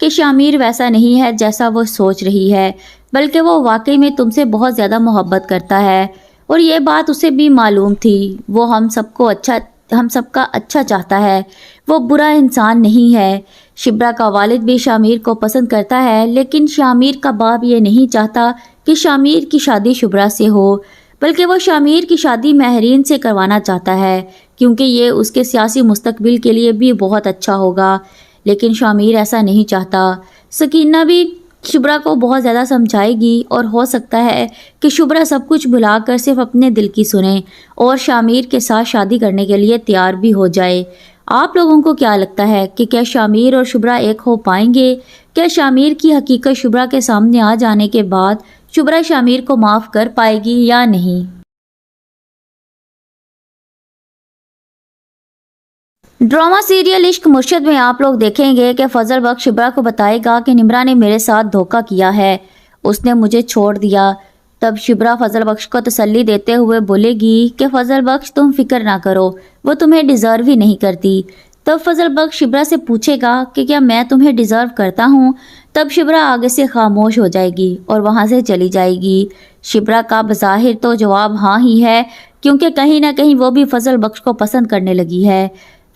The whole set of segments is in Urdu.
کہ شامیر ویسا نہیں ہے جیسا وہ سوچ رہی ہے، بلکہ وہ واقعی میں تم سے بہت زیادہ محبت کرتا ہے، اور یہ بات اسے بھی معلوم تھی۔ وہ ہم سب کا اچھا چاہتا ہے، وہ برا انسان نہیں ہے۔ شبرا کا والد بھی شامیر کو پسند کرتا ہے، لیکن شامیر کا باپ یہ نہیں چاہتا کہ شامیر کی شادی شبرا سے ہو، بلکہ وہ شامیر کی شادی مہرین سے کروانا چاہتا ہے، کیونکہ یہ اس کے سیاسی مستقبل کے لیے بھی بہت اچھا ہوگا۔ لیکن شامیر ایسا نہیں چاہتا۔ سکینہ بھی شبرا کو بہت زیادہ سمجھائے گی، اور ہو سکتا ہے کہ شبرا سب کچھ بھلا کر صرف اپنے دل کی سنے اور شامیر کے ساتھ شادی کرنے کے لیے تیار بھی ہو جائے۔ آپ لوگوں کو کیا لگتا ہے کہ کیا شامیر اور شبرا ایک ہو پائیں گے؟ کیا شامیر کی حقیقت شبرا کے سامنے آ جانے کے بعد شبرا شامیر کو معاف کر پائے گی یا نہیں؟ ڈرامہ سیریل عشق مرشد میں آپ لوگ دیکھیں گے کہ فضل بخش شبرا کو بتائے گا کہ نمرا نے میرے ساتھ دھوکہ کیا ہے، اس نے مجھے چھوڑ دیا۔ تب شبرا فضل بخش کو تسلی دیتے ہوئے بولے گی کہ فضل بخش تم فکر نہ کرو، وہ تمہیں ڈیزرو ہی نہیں کرتی۔ تب فضل بخش شبرا سے پوچھے گا کہ کیا میں تمہیں ڈیزرو کرتا ہوں؟ تب شبرا آگے سے خاموش ہو جائے گی اور وہاں سے چلی جائے گی۔ شبرا کا بظاہر تو جواب ہاں ہی ہے، کیونکہ کہیں نہ کہیں وہ بھی فضل بخش کو پسند کرنے لگی ہے۔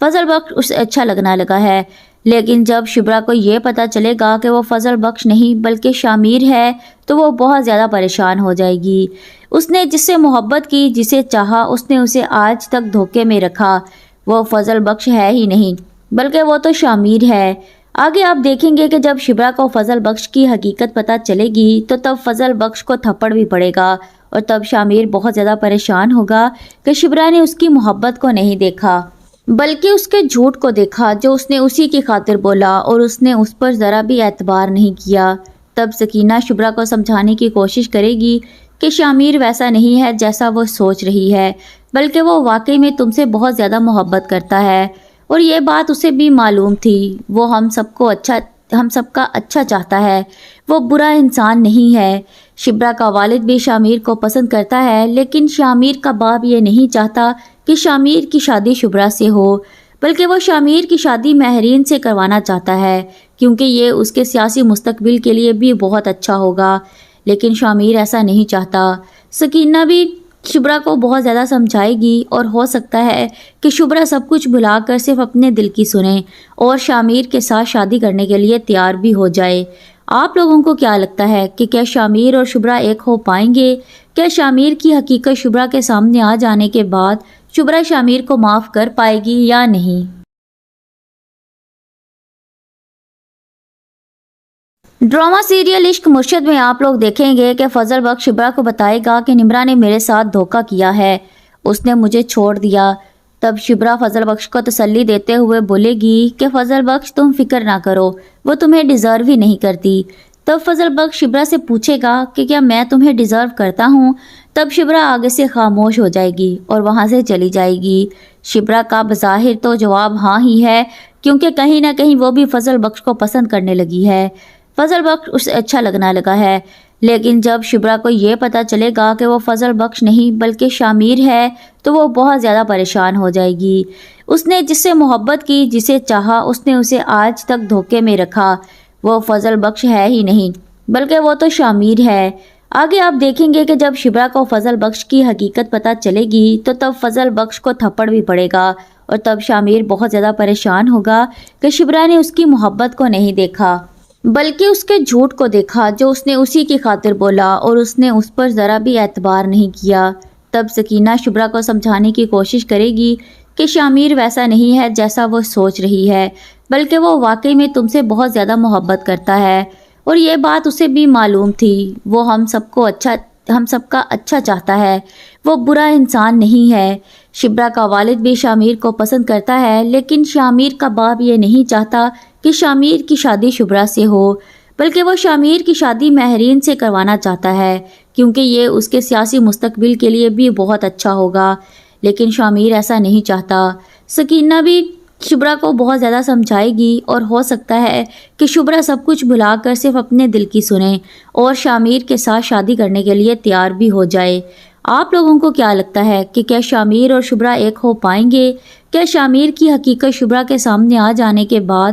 فضل بخش اسے اچھا لگنا لگا ہے، لیکن جب شبرا کو یہ پتہ چلے گا کہ وہ فضل بخش نہیں بلکہ شامیر ہے تو وہ بہت زیادہ پریشان ہو جائے گی۔ اس نے جس سے محبت کی، جسے چاہا، اس نے اسے آج تک دھوکے میں رکھا۔ وہ فضل بخش ہے ہی نہیں بلکہ وہ تو شامیر ہے۔ آگے آپ دیکھیں گے کہ جب شبرا کو فضل بخش کی حقیقت پتہ چلے گی تو تب فضل بخش کو تھپڑ بھی پڑے گا، اور تب شامیر بہت زیادہ پریشان ہوگا کہ شبرا نے اس کی محبت کو نہیں دیکھا بلکہ اس کے جھوٹ کو دیکھا جو اس نے اسی کی خاطر بولا، اور اس نے اس پر ذرا بھی اعتبار نہیں کیا۔ تب سکینہ شبرا کو سمجھانے کی کوشش کرے گی کہ شامیر ویسا نہیں ہے جیسا وہ سوچ رہی ہے، بلکہ وہ واقعی میں تم سے بہت زیادہ محبت کرتا ہے، اور یہ بات اسے بھی معلوم تھی۔ وہ ہم سب کا اچھا چاہتا ہے، وہ برا انسان نہیں ہے۔ شبرا کا والد بھی شامیر کو پسند کرتا ہے، لیکن شامیر کا باپ یہ نہیں چاہتا کہ شامیر کی شادی شبرا سے ہو، بلکہ وہ شامیر کی شادی مہرین سے کروانا چاہتا ہے، کیونکہ یہ اس کے سیاسی مستقبل کے لیے بھی بہت اچھا ہوگا۔ لیکن شامیر ایسا نہیں چاہتا۔ سکینہ بھی شبرا کو بہت زیادہ سمجھائے گی، اور ہو سکتا ہے کہ شبرا سب کچھ بھلا کر صرف اپنے دل کی سنے اور شامیر کے ساتھ شادی کرنے کے لیے تیار بھی ہو جائے۔ آپ لوگوں کو کیا لگتا ہے کہ کیا شامیر اور شبرا ایک ہو پائیں گے؟ کیا شامیر کی حقیقت شبرا کے سامنے آ جانے کے بعد شبرا شامیر کو معاف کر پائے گی یا نہیں؟ ڈرامہ سیریل عشق مرشد میں آپ لوگ دیکھیں گے کہ فضل بخش شبرا کو بتائے گا کہ نمرا نے میرے ساتھ دھوکہ کیا ہے، اس نے مجھے چھوڑ دیا۔ تب شبرا فضل بخش کو تسلی دیتے ہوئے بولے گی کہ فضل بخش تم فکر نہ کرو، وہ تمہیں ڈیزرو ہی نہیں کرتی۔ تب فضل بخش شبرا سے پوچھے گا کہ کیا میں تمہیں ڈیزرو کرتا ہوں؟ تب شبرا آگے سے خاموش ہو جائے گی اور وہاں سے چلی جائے گی۔ شبرا کا بظاہر تو جواب ہاں ہی ہے، کیونکہ کہیں نہ کہیں وہ بھی فضل بخش کو پسند کرنے لگی ہے۔ فضل بخش اسے اچھا لگنا لگا ہے، لیکن جب شبرا کو یہ پتہ چلے گا کہ وہ فضل بخش نہیں بلکہ شامیر ہے تو وہ بہت زیادہ پریشان ہو جائے گی۔ اس نے جس سے محبت کی، جسے چاہا، اس نے اسے آج تک دھوکے میں رکھا۔ وہ فضل بخش ہے ہی نہیں بلکہ وہ تو شامیر ہے۔ آگے آپ دیکھیں گے کہ جب شبرا کو فضل بخش کی حقیقت پتہ چلے گی تو تب فضل بخش کو تھپڑ بھی پڑے گا، اور تب شامیر بہت زیادہ پریشان ہوگا کہ شبرا نے اس کی محبت کو نہیں دیکھا بلکہ اس کے جھوٹ کو دیکھا جو اس نے اسی کی خاطر بولا، اور اس نے اس پر ذرا بھی اعتبار نہیں کیا۔ تب سکینہ شبرا کو سمجھانے کی کوشش کرے گی کہ شامیر ویسا نہیں ہے جیسا وہ سوچ رہی ہے، بلکہ وہ واقعی میں تم سے بہت زیادہ محبت کرتا ہے، اور یہ بات اسے بھی معلوم تھی۔ وہ ہم سب کا اچھا چاہتا ہے، وہ برا انسان نہیں ہے۔ شبرا کا والد بھی شامیر کو پسند کرتا ہے، لیکن شامیر کا باپ یہ نہیں چاہتا کہ شامیر کی شادی شبرا سے ہو، بلکہ وہ شامیر کی شادی مہرین سے کروانا چاہتا ہے، کیونکہ یہ اس کے سیاسی مستقبل کے لیے بھی بہت اچھا ہوگا۔ لیکن شامیر ایسا نہیں چاہتا۔ سکینہ بھی شبرا کو بہت زیادہ سمجھائے گی، اور ہو سکتا ہے کہ شبرا سب کچھ بھلا کر صرف اپنے دل کی سنے اور شامیر کے ساتھ شادی کرنے کے لیے تیار بھی ہو جائے۔ آپ لوگوں کو کیا لگتا ہے کہ کیا شامیر اور شبرا ایک ہو پائیں گے؟ کیا شامیر کی حقیقت شبرا کے سامنے آ جانے کے بعد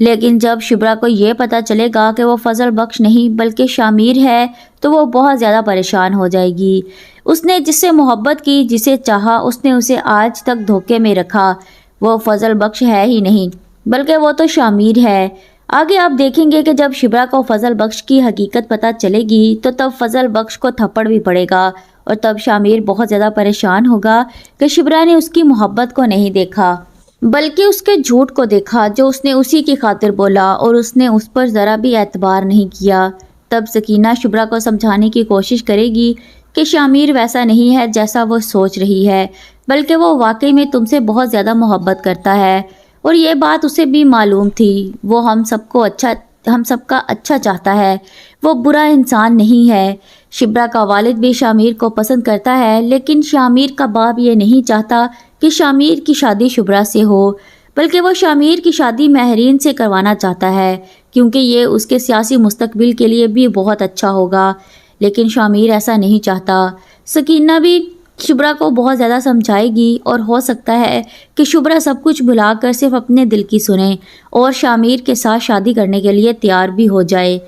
لیکن جب شبرا کو یہ پتہ چلے گا کہ وہ فضل بخش نہیں بلکہ شامیر ہے تو وہ بہت زیادہ پریشان ہو جائے گی۔ اس نے جس سے محبت کی، جسے چاہا، اس نے اسے آج تک دھوکے میں رکھا۔ وہ فضل بخش ہے ہی نہیں بلکہ وہ تو شامیر ہے۔ آگے آپ دیکھیں گے کہ جب شبرا کو فضل بخش کی حقیقت پتہ چلے گی تو تب فضل بخش کو تھپڑ بھی پڑے گا اور تب شامیر بہت زیادہ پریشان ہوگا کہ شبرا نے اس کی محبت کو نہیں دیکھا بلکہ اس کے جھوٹ کو دیکھا جو اس نے اسی کی خاطر بولا، اور اس نے اس پر ذرا بھی اعتبار نہیں کیا۔ تب سکینہ شبرا کو سمجھانے کی کوشش کرے گی کہ شامیر ویسا نہیں ہے جیسا وہ سوچ رہی ہے، بلکہ وہ واقعی میں تم سے بہت زیادہ محبت کرتا ہے، اور یہ بات اسے بھی معلوم تھی۔ وہ ہم سب کا اچھا چاہتا ہے، وہ برا انسان نہیں ہے۔ شبرا کا والد بھی شامیر کو پسند کرتا ہے، لیکن شامیر کا باپ یہ نہیں چاہتا کہ شامیر کی شادی شبرا سے ہو، بلکہ وہ شامیر کی شادی ماہرین سے کروانا چاہتا ہے کیونکہ یہ اس کے سیاسی مستقبل کے لیے بھی بہت اچھا ہوگا، لیکن شامیر ایسا نہیں چاہتا۔ سکینہ بھی شبرا کو بہت زیادہ سمجھائے گی اور ہو سکتا ہے کہ شبرا سب کچھ بھلا کر صرف اپنے دل کی سنے اور شامیر کے ساتھ شادی کرنے کے لیے تیار بھی ہو جائے۔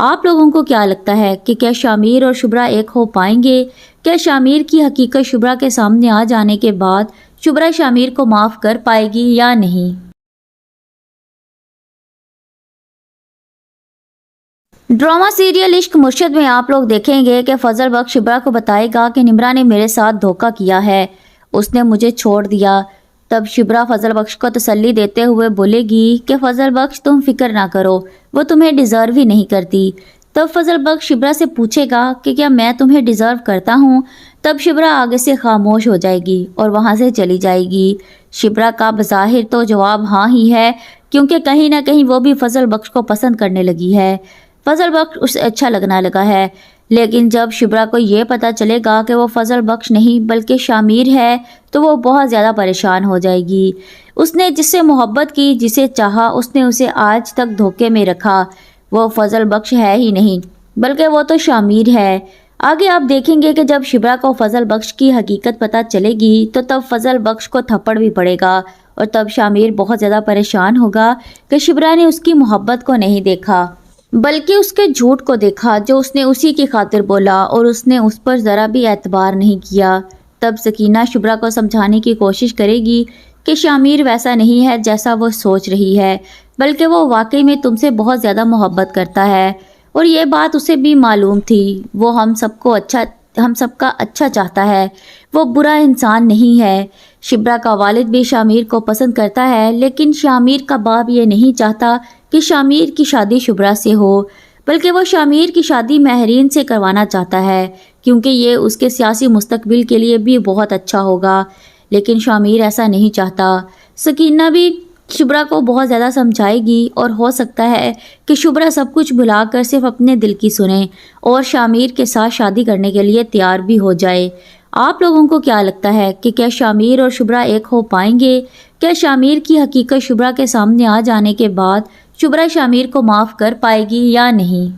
آپ لوگوں کو کیا لگتا ہے کہ کیا شامیر اور شبرا ایک ہو پائیں گے؟ کیا شامیر کی حقیقت شبرا کے سامنے آ جانے کے بعد شبرا شامیر کو معاف کر پائے گی یا نہیں؟ ڈرامہ سیریل عشق مرشد میں آپ لوگ دیکھیں گے کہ فضل بخش شبرا کو بتائے گا کہ نمرا نے میرے ساتھ دھوکہ کیا ہے، اس نے مجھے چھوڑ دیا۔ تب شبرا فضل بخش کو تسلی دیتے ہوئے بولے گی کہ فضل بخش تم فکر نہ کرو، وہ تمہیں ڈیزرو ہی نہیں کرتی۔ تب فضل بخش شبرا سے پوچھے گا کہ کیا میں تمہیں ڈیزرو کرتا ہوں؟ تب شبرا آگے سے خاموش ہو جائے گی اور وہاں سے چلی جائے گی۔ شبرا کا بظاہر تو جواب ہاں ہی ہے کیونکہ کہیں نہ کہیں وہ بھی فضل بخش کو پسند کرنے لگی ہے، فضل بخش اسے اچھا لگنا لگا ہے۔ لیکن جب شبرا کو یہ پتہ چلے گا کہ وہ فضل بخش نہیں بلکہ شامیر ہے تو وہ بہت زیادہ پریشان ہو جائے گی۔ اس نے جس سے محبت کی، جسے چاہا، اس نے اسے آج تک دھوکے میں رکھا۔ وہ فضل بخش ہے ہی نہیں بلکہ وہ تو شامیر ہے۔ آگے آپ دیکھیں گے کہ جب شبرا کو فضل بخش کی حقیقت پتہ چلے گی تو تب فضل بخش کو تھپڑ بھی پڑے گا اور تب شامیر بہت زیادہ پریشان ہوگا کہ شبرا نے اس کی محبت کو نہیں دیکھا بلکہ اس کے جھوٹ کو دیکھا جو اس نے اسی کی خاطر بولا، اور اس نے اس پر ذرا بھی اعتبار نہیں کیا۔ تب سکینہ شبرا کو سمجھانے کی کوشش کرے گی کہ شامیر ویسا نہیں ہے جیسا وہ سوچ رہی ہے، بلکہ وہ واقعی میں تم سے بہت زیادہ محبت کرتا ہے، اور یہ بات اسے بھی معلوم تھی۔ وہ ہم سب کا اچھا چاہتا ہے، وہ برا انسان نہیں ہے۔ شبرا کا والد بھی شامیر کو پسند کرتا ہے، لیکن شامیر کا باپ یہ نہیں چاہتا کہ شامیر کی شادی شبرا سے ہو، بلکہ وہ شامیر کی شادی ماہرین سے کروانا چاہتا ہے کیونکہ یہ اس کے سیاسی مستقبل کے لیے بھی بہت اچھا ہوگا، لیکن شامیر ایسا نہیں چاہتا۔ سکینہ بھی شبرا کو بہت زیادہ سمجھائے گی اور ہو سکتا ہے کہ شبرا سب کچھ بھلا کر صرف اپنے دل کی سنے اور شامیر کے ساتھ شادی کرنے کے لیے تیار بھی ہو جائے۔ آپ لوگوں کو کیا لگتا ہے کہ کیا شامیر اور شبرا ایک ہو پائیں گے؟ کیا شامیر کی حقیقت شبرا کے سامنے آ جانے کے بعد شبرا شامیر کو معاف کر پائے گی یا نہیں؟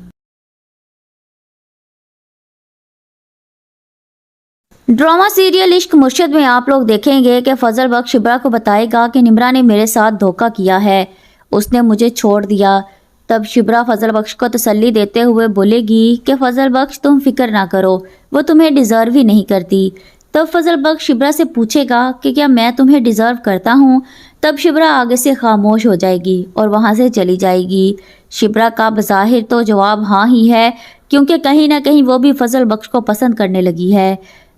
ڈرامہ سیریل عشق مرشد میں آپ لوگ دیکھیں گے کہ فضل بخش شبرا کو بتائے گا کہ نمرا نے میرے ساتھ دھوکہ کیا ہے، اس نے مجھے چھوڑ دیا۔ تب شبرا فضل بخش کو تسلی دیتے ہوئے بولے گی کہ فضل بخش تم فکر نہ کرو، وہ تمہیں ڈیزرو ہی نہیں کرتی۔ تب فضل بخش شبرا سے پوچھے گا کہ کیا میں تمہیں ڈیزرو کرتا ہوں؟ تب شبرا آگے سے خاموش ہو جائے گی اور وہاں سے چلی جائے گی۔ شبرا کا بظاہر تو جواب ہاں ہی ہے کیونکہ کہیں نہ کہیں وہ بھی فضل بخش کو پسند کرنے لگی ہے،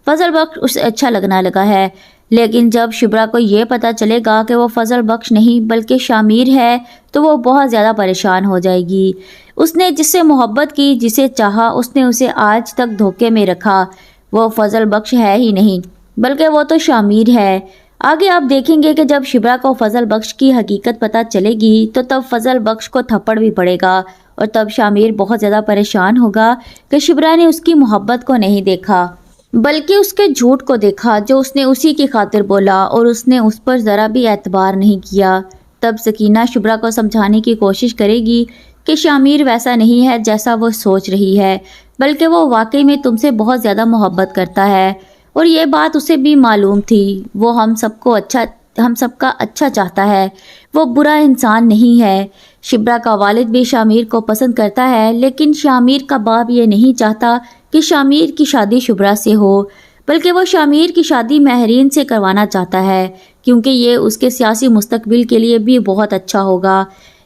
فضل بخش اسے اچھا لگنا لگا ہے۔ لیکن جب شبرا کو یہ پتہ چلے گا کہ وہ فضل بخش نہیں بلکہ شامیر ہے تو وہ بہت زیادہ پریشان ہو جائے گی۔ اس نے جس سے محبت کی، جسے چاہا، اس نے اسے آج تک دھوکے میں رکھا۔ وہ فضل بخش ہے ہی نہیں بلکہ وہ تو شامیر ہے۔ آگے آپ دیکھیں گے کہ جب شبرا کو فضل بخش کی حقیقت پتہ چلے گی تو تب فضل بخش کو تھپڑ بھی پڑے گا اور تب شامیر بہت زیادہ پریشان ہوگا کہ شبرا نے اس کی محبت کو نہیں دیکھا بلکہ اس کے جھوٹ کو دیکھا جو اس نے اسی کی خاطر بولا، اور اس نے اس پر ذرا بھی اعتبار نہیں کیا۔ تب سکینہ شبرا کو سمجھانے کی کوشش کرے گی کہ شامیر ویسا نہیں ہے جیسا وہ سوچ رہی ہے، بلکہ وہ واقعی میں تم سے بہت زیادہ محبت کرتا ہے، اور یہ بات اسے بھی معلوم تھی۔ وہ ہم سب کا اچھا چاہتا ہے، وہ برا انسان نہیں ہے۔ شبرا کا والد بھی شامیر کو پسند کرتا ہے، لیکن شامیر کا باپ یہ نہیں چاہتا کہ شامیر کی شادی شبرا سے ہو، بلکہ وہ شامیر کی شادی مہرین سے کروانا چاہتا ہے، کیونکہ یہ اس کے سیاسی مستقبل کے لیے بھی بہت اچھا ہوگا۔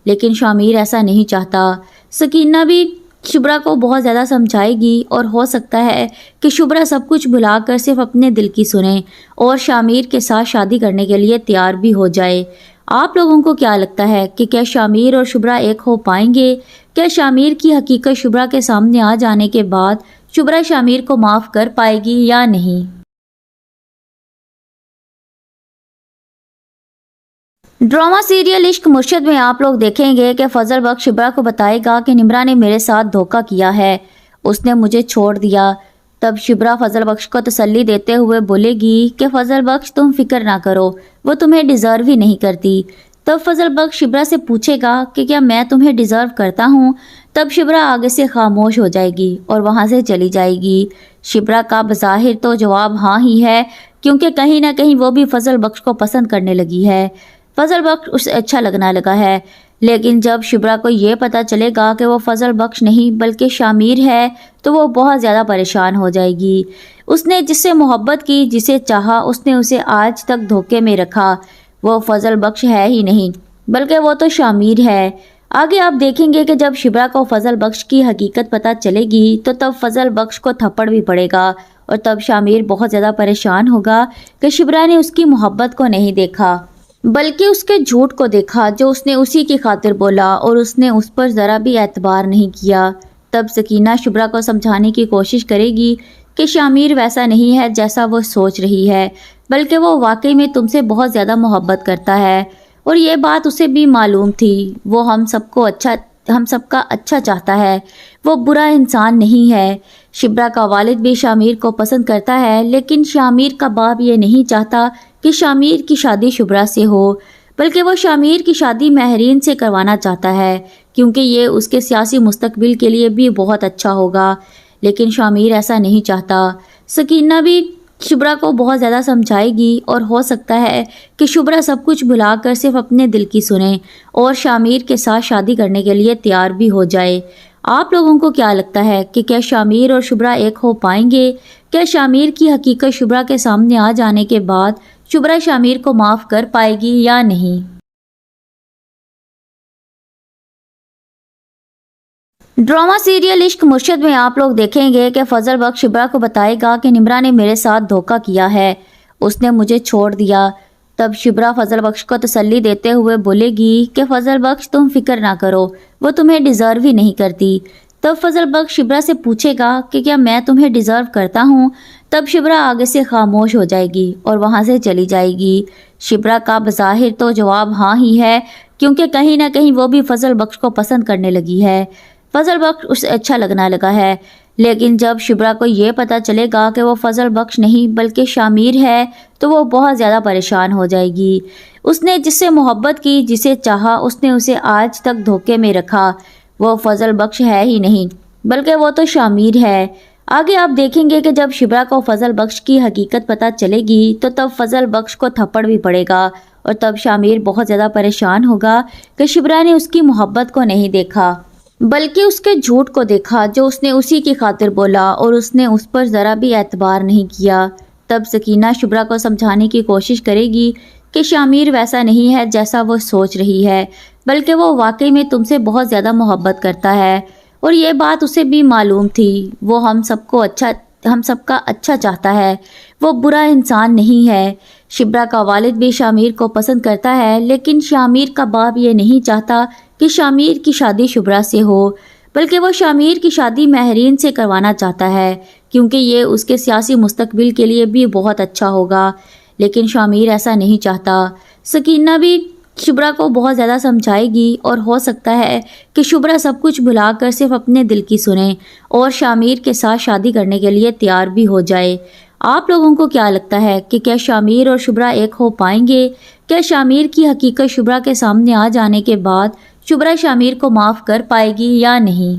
لیکن شامیر ایسا نہیں چاہتا۔ سکینہ بھی شبرا کو بہت زیادہ سمجھائے گی، اور ہو سکتا ہے کہ شبرا سب کچھ بھلا کر صرف اپنے دل کی سنے اور شامیر کے ساتھ شادی کرنے کے لیے تیار بھی ہو جائے۔ آپ لوگوں کو کیا لگتا ہے کہ کیا شامیر اور شبرا ایک ہو پائیں گے؟ کیا شامیر کی حقیقت شبرا کے سامنے آ جانے کے بعد شبرا شامیر کو معاف کر پائے گی یا نہیں؟ ڈرامہ سیریل عشق مرشد میں آپ لوگ دیکھیں گے کہ فضل بخش شبرا کو بتائے گا کہ نمرا نے میرے ساتھ دھوکہ کیا ہے، اس نے مجھے چھوڑ دیا۔ تب شبرا فضل بخش کو تسلی دیتے ہوئے بولے گی کہ فضل بخش تم فکر نہ کرو، وہ تمہیں ڈیزرو ہی نہیں کرتی۔ تب فضل بخش شبرا سے پوچھے گا کہ کیا میں تمہیں ڈیزرو کرتا ہوں؟ تب شبرا آگے سے خاموش ہو جائے گی اور وہاں سے چلی جائے گی۔ شبرا کا بظاہر تو جواب ہاں ہی ہے، کیونکہ کہیں نہ کہیں وہ بھی فضل بخش کو پسند کرنے لگی ہے، فضل بخش اسے اچھا لگنا لگا ہے۔ لیکن جب شبرا کو یہ پتا چلے گا کہ وہ فضل بخش نہیں بلکہ شامیر ہے تو وہ بہت زیادہ پریشان ہو جائے گی۔ اس نے جس سے محبت کی، جسے چاہا، اس نے اسے آج تک دھوکے میں رکھا، وہ فضل بخش ہے ہی نہیں بلکہ وہ تو شامیر ہے۔ آگے آپ دیکھیں گے کہ جب شبرا کو فضل بخش کی حقیقت پتہ چلے گی تو تب فضل بخش کو تھپڑ بھی پڑے گا، اور تب شامیر بہت زیادہ پریشان ہوگا کہ شبرا نے اس کی محبت کو نہیں دیکھا بلکہ اس کے جھوٹ کو دیکھا جو اس نے اسی کی خاطر بولا، اور اس نے اس پر ذرا بھی اعتبار نہیں کیا۔ تب سکینہ شبرا کو سمجھانے کی کوشش کرے گی کہ شامیر ویسا نہیں ہے جیسا وہ سوچ رہی ہے، بلکہ وہ واقعی میں تم سے بہت زیادہ محبت کرتا ہے، اور یہ بات اسے بھی معلوم تھی۔ وہ ہم سب کا اچھا چاہتا ہے، وہ برا انسان نہیں ہے۔ شبرا کا والد بھی شامیر کو پسند کرتا ہے، لیکن شامیر کا باپ یہ نہیں چاہتا کہ شامیر کی شادی شبرا سے ہو، بلکہ وہ شامیر کی شادی مہرین سے کروانا چاہتا ہے، کیونکہ یہ اس کے سیاسی مستقبل کے لیے بھی بہت اچھا ہوگا۔ لیکن شامیر ایسا نہیں چاہتا۔ سکینہ بھی شبرا کو بہت زیادہ سمجھائے گی، اور ہو سکتا ہے کہ شبرا سب کچھ بھلا کر صرف اپنے دل کی سنے اور شامیر کے ساتھ شادی کرنے کے لیے تیار بھی ہو جائے۔ آپ لوگوں کو کیا لگتا ہے کہ کیا شامیر اور شبرا ایک ہو پائیں گے؟ کیا شامیر کی حقیقت شبرا کے سامنے آ جانے کے بعد شبرا شامیر کو معاف کر پائے گی یا نہیں؟ ڈرامہ سیریل عشق مرشد میں آپ لوگ دیکھیں گے کہ فضل بخش شبرا کو بتائے گا کہ نمرا نے میرے ساتھ دھوکہ کیا ہے، اس نے مجھے چھوڑ دیا۔ تب شبرا فضل بخش کو تسلی دیتے ہوئے بولے گی کہ فضل بخش تم فکر نہ کرو، وہ تمہیں ڈیزرو ہی نہیں کرتی۔ تب فضل بخش شبرا سے پوچھے گا کہ کیا میں تمہیں ڈیزرو کرتا ہوں؟ تب شبرا آگے سے خاموش ہو جائے گی اور وہاں سے چلی جائے گی۔ شبرا کا بظاہر تو جواب ہاں ہی ہے، کیونکہ کہیں نہ کہیں وہ بھی فضل بخش کو پسند کرنے لگی ہے، فضل بخش اسے اچھا لگنا لگا ہے۔ لیکن جب شبرا کو یہ پتا چلے گا کہ وہ فضل بخش نہیں بلکہ شامیر ہے تو وہ بہت زیادہ پریشان ہو جائے گی۔ اس نے جس سے محبت کی، جسے چاہا، اس نے اسے آج تک دھوکے میں رکھا، وہ فضل بخش ہے ہی نہیں بلکہ وہ تو شامیر ہے۔ آگے آپ دیکھیں گے کہ جب شبرا کو فضل بخش کی حقیقت پتہ چلے گی تو تب فضل بخش کو تھپڑ بھی پڑے گا، اور تب شامیر بہت زیادہ پریشان ہوگا کہ شبرا نے اس کی محبت کو نہیں دیکھا بلکہ اس کے جھوٹ کو دیکھا جو اس نے اسی کی خاطر بولا، اور اس نے اس پر ذرا بھی اعتبار نہیں کیا۔ تب سکینہ شبرا کو سمجھانے کی کوشش کرے گی کہ شامیر ویسا نہیں ہے جیسا وہ سوچ رہی ہے، بلکہ وہ واقعی میں تم سے بہت زیادہ محبت کرتا ہے، اور یہ بات اسے بھی معلوم تھی۔ وہ ہم سب کا اچھا چاہتا ہے، وہ برا انسان نہیں ہے۔ شبرا کا والد بھی شامیر کو پسند کرتا ہے، لیکن شامیر کا باپ یہ نہیں چاہتا کہ شامیر کی شادی شبرا سے ہو، بلکہ وہ شامیر کی شادی مہرین سے کروانا چاہتا ہے، کیونکہ یہ اس کے سیاسی مستقبل کے لیے بھی بہت اچھا ہوگا۔ لیکن شامیر ایسا نہیں چاہتا۔ سکینہ بھی شبرا کو بہت زیادہ سمجھائے گی، اور ہو سکتا ہے کہ شبرا سب کچھ بھلا کر صرف اپنے دل کی سنے اور شامیر کے ساتھ شادی کرنے کے لیے تیار بھی ہو جائے۔ آپ لوگوں کو کیا لگتا ہے کہ کیا شامیر اور شبرا ایک ہو پائیں گے؟ کیا شامیر کی حقیقت شبرا کے سامنے آ جانے کے بعد شبرا شامیر کو معاف کر پائے گی یا نہیں؟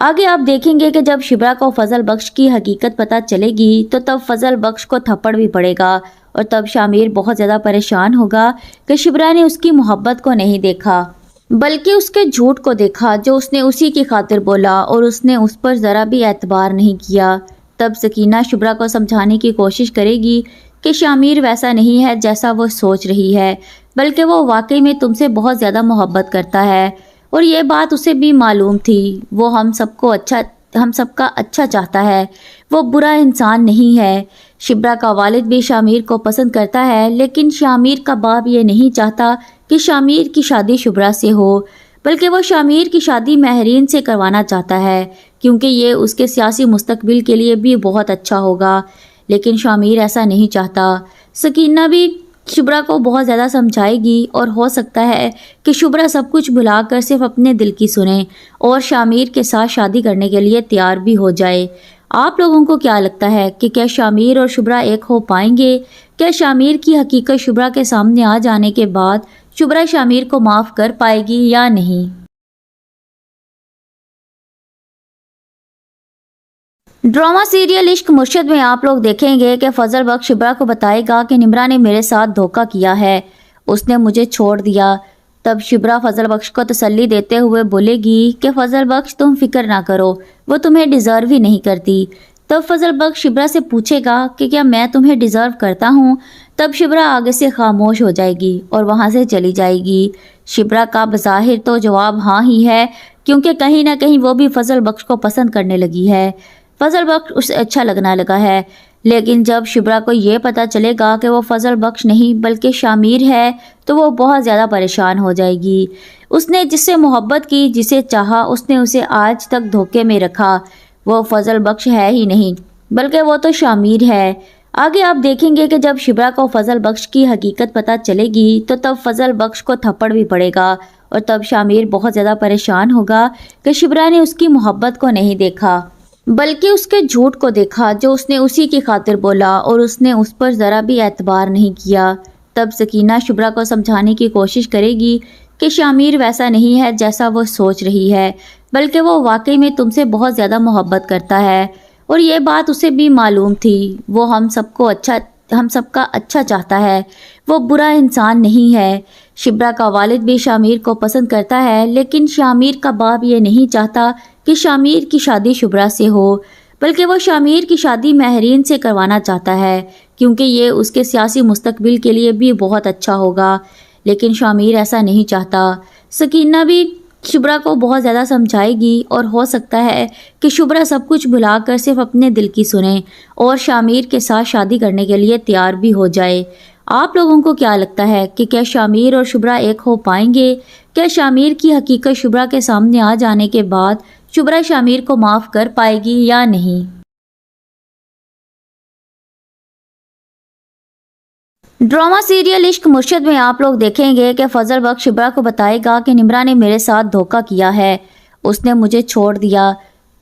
آگے آپ دیکھیں گے کہ جب شبرا کو فضل بخش کی حقیقت پتہ چلے گی تو تب فضل بخش کو تھپڑ بھی پڑے گا اور تب شامیر بہت زیادہ پریشان ہوگا کہ شبرا نے اس کی محبت کو نہیں دیکھا بلکہ اس کے جھوٹ کو دیکھا جو اس نے اسی کی خاطر بولا اور اس نے اس پر ذرا بھی اعتبار نہیں کیا۔ تب سکینہ شبرا کو سمجھانے کی کوشش کرے گی کہ شامیر ویسا نہیں ہے جیسا وہ سوچ رہی ہے، بلکہ وہ واقعی میں تم سے بہت زیادہ محبت کرتا ہے اور یہ بات اسے بھی معلوم تھی۔ وہ ہم سب کا اچھا چاہتا ہے، وہ برا انسان نہیں ہے۔ شبرا کا والد بھی شامیر کو پسند کرتا ہے، لیکن شامیر کا باپ یہ نہیں چاہتا کہ شامیر کی شادی شبرا سے ہو، بلکہ وہ شامیر کی شادی مہرین سے کروانا چاہتا ہے کیونکہ یہ اس کے سیاسی مستقبل کے لیے بھی بہت اچھا ہوگا، لیکن شامیر ایسا نہیں چاہتا۔ سکینہ بھی شبرا کو بہت زیادہ سمجھائے گی اور ہو سکتا ہے کہ شبرا سب کچھ بھلا کر صرف اپنے دل کی سنے اور شامیر کے ساتھ شادی کرنے کے لیے تیار بھی ہو جائے۔ آپ لوگوں کو کیا لگتا ہے کہ کیا شامیر اور شبرا ایک ہو پائیں گے؟ کیا شامیر کی حقیقت شبرا کے سامنے آ جانے کے بعد شبرا شامیر کو معاف کر پائے گی یا نہیں؟ ڈرامہ سیریل عشق مرشد میں آپ لوگ دیکھیں گے کہ فضل بخش شبرا کو بتائے گا کہ نمرا نے میرے ساتھ دھوکہ کیا ہے، اس نے مجھے چھوڑ دیا۔ تب شبرا فضل بخش کو تسلی دیتے ہوئے بولے گی کہ فضل بخش تم فکر نہ کرو، وہ تمہیں ڈیزرو ہی نہیں کرتی۔ تب فضل بخش شبرا سے پوچھے گا کہ کیا میں تمہیں ڈیزرو کرتا ہوں؟ تب شبرا آگے سے خاموش ہو جائے گی اور وہاں سے چلی جائے گی۔ شبرا کا بظاہر تو جواب ہاں ہی ہے کیونکہ کہیں نہ کہیں وہ بھی فضل بخش کو پسند کرنے لگی ہے، فضل بخش اسے اچھا لگنا لگا ہے۔ لیکن جب شبرا کو یہ پتہ چلے گا کہ وہ فضل بخش نہیں بلکہ شامیر ہے تو وہ بہت زیادہ پریشان ہو جائے گی۔ اس نے جس سے محبت کی، جسے چاہا، اس نے اسے آج تک دھوکے میں رکھا۔ وہ فضل بخش ہے ہی نہیں بلکہ وہ تو شامیر ہے۔ آگے آپ دیکھیں گے کہ جب شبرا کو فضل بخش کی حقیقت پتہ چلے گی تو تب فضل بخش کو تھپڑ بھی پڑے گا اور تب شامیر بہت زیادہ پریشان ہوگا کہ شبرا نے اس کی محبت کو نہیں دیکھا بلکہ اس کے جھوٹ کو دیکھا جو اس نے اسی کی خاطر بولا اور اس نے اس پر ذرا بھی اعتبار نہیں کیا۔ تب سکینہ شبرا کو سمجھانے کی کوشش کرے گی کہ شامیر ویسا نہیں ہے جیسا وہ سوچ رہی ہے، بلکہ وہ واقعی میں تم سے بہت زیادہ محبت کرتا ہے اور یہ بات اسے بھی معلوم تھی۔ وہ ہم سب کا اچھا چاہتا ہے، وہ برا انسان نہیں ہے۔ شبرا کا والد بھی شامیر کو پسند کرتا ہے، لیکن شامیر کا باپ یہ نہیں چاہتا کہ شامیر کی شادی شبرا سے ہو، بلکہ وہ شامیر کی شادی مہرین سے کروانا چاہتا ہے کیونکہ یہ اس کے سیاسی مستقبل کے لیے بھی بہت اچھا ہوگا، لیکن شامیر ایسا نہیں چاہتا۔ سکینہ بھی شبرا کو بہت زیادہ سمجھائے گی اور ہو سکتا ہے کہ شبرا سب کچھ بھلا کر صرف اپنے دل کی سنے اور شامیر کے ساتھ شادی کرنے کے لیے تیار بھی ہو جائے۔ آپ لوگوں کو کیا لگتا ہے کہ کیا شامیر اور شبرا ایک ہو پائیں گے؟ کیا شامیر کی حقیقت شبرا کے سامنے آ جانے کے بعد شبرا شامیر کو معاف کر پائے گی یا نہیں؟ ڈرامہ سیریل عشق مرشد میں آپ لوگ دیکھیں گے کہ فضل بخش شبرا کو بتائے گا کہ نمرا نے میرے ساتھ دھوکہ کیا ہے، اس نے مجھے چھوڑ دیا۔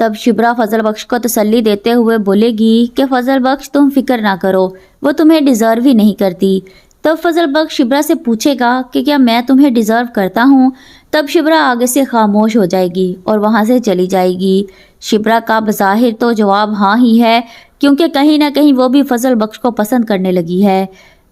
تب شبرا فضل بخش کو تسلی دیتے ہوئے بولے گی کہ فضل بخش تم فکر نہ کرو، وہ تمہیں ڈیزرو ہی نہیں کرتی۔ تب فضل بخش شبرا سے پوچھے گا کہ کیا میں تمہیں ڈیزرو کرتا ہوں؟ تب شبرا آگے سے خاموش ہو جائے گی اور وہاں سے چلی جائے گی۔ شبرا کا بظاہر تو جواب ہاں ہی ہے کیونکہ کہیں نہ کہیں وہ بھی فضل بخش کو پسند کرنے لگی ہے،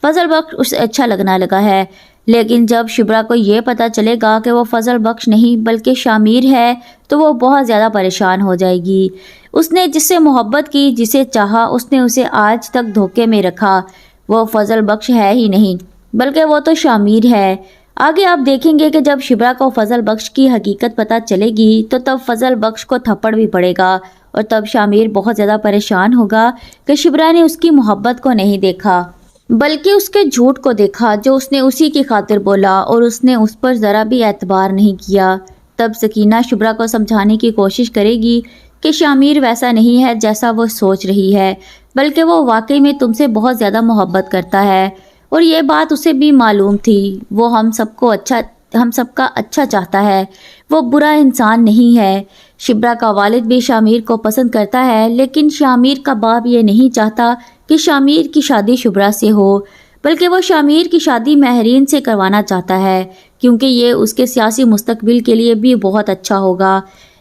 فضل بخش اسے اچھا لگنا لگا ہے۔ لیکن جب شبرا کو یہ پتہ چلے گا کہ وہ فضل بخش نہیں بلکہ شامیر ہے تو وہ بہت زیادہ پریشان ہو جائے گی۔ اس نے جس سے محبت کی، جسے چاہا، اس نے اسے آج تک دھوکے میں رکھا۔ وہ فضل بخش ہے ہی نہیں بلکہ وہ تو شامیر ہے۔ آگے آپ دیکھیں گے کہ جب شبرا کو فضل بخش کی حقیقت پتہ چلے گی تو تب فضل بخش کو تھپڑ بھی پڑے گا اور تب شامیر بہت زیادہ پریشان ہوگا کہ شبرا نے اس کی محبت کو نہیں دیکھا بلکہ اس کے جھوٹ کو دیکھا جو اس نے اسی کی خاطر بولا اور اس نے اس پر ذرا بھی اعتبار نہیں کیا۔ تب سکینہ شبرا کو سمجھانے کی کوشش کرے گی کہ شامیر ویسا نہیں ہے جیسا وہ سوچ رہی ہے، بلکہ وہ واقعی میں تم سے بہت زیادہ محبت کرتا ہے اور یہ بات اسے بھی معلوم تھی۔ وہ ہم سب کا اچھا چاہتا ہے، وہ برا انسان نہیں ہے۔ شبرا کا والد بھی شامیر کو پسند کرتا ہے، لیکن شامیر کا باپ یہ نہیں چاہتا کہ شامیر کی شادی شبرا سے ہو، بلکہ وہ شامیر کی شادی مہرین سے کروانا چاہتا ہے کیونکہ یہ اس کے سیاسی مستقبل کے لیے بھی بہت اچھا ہوگا،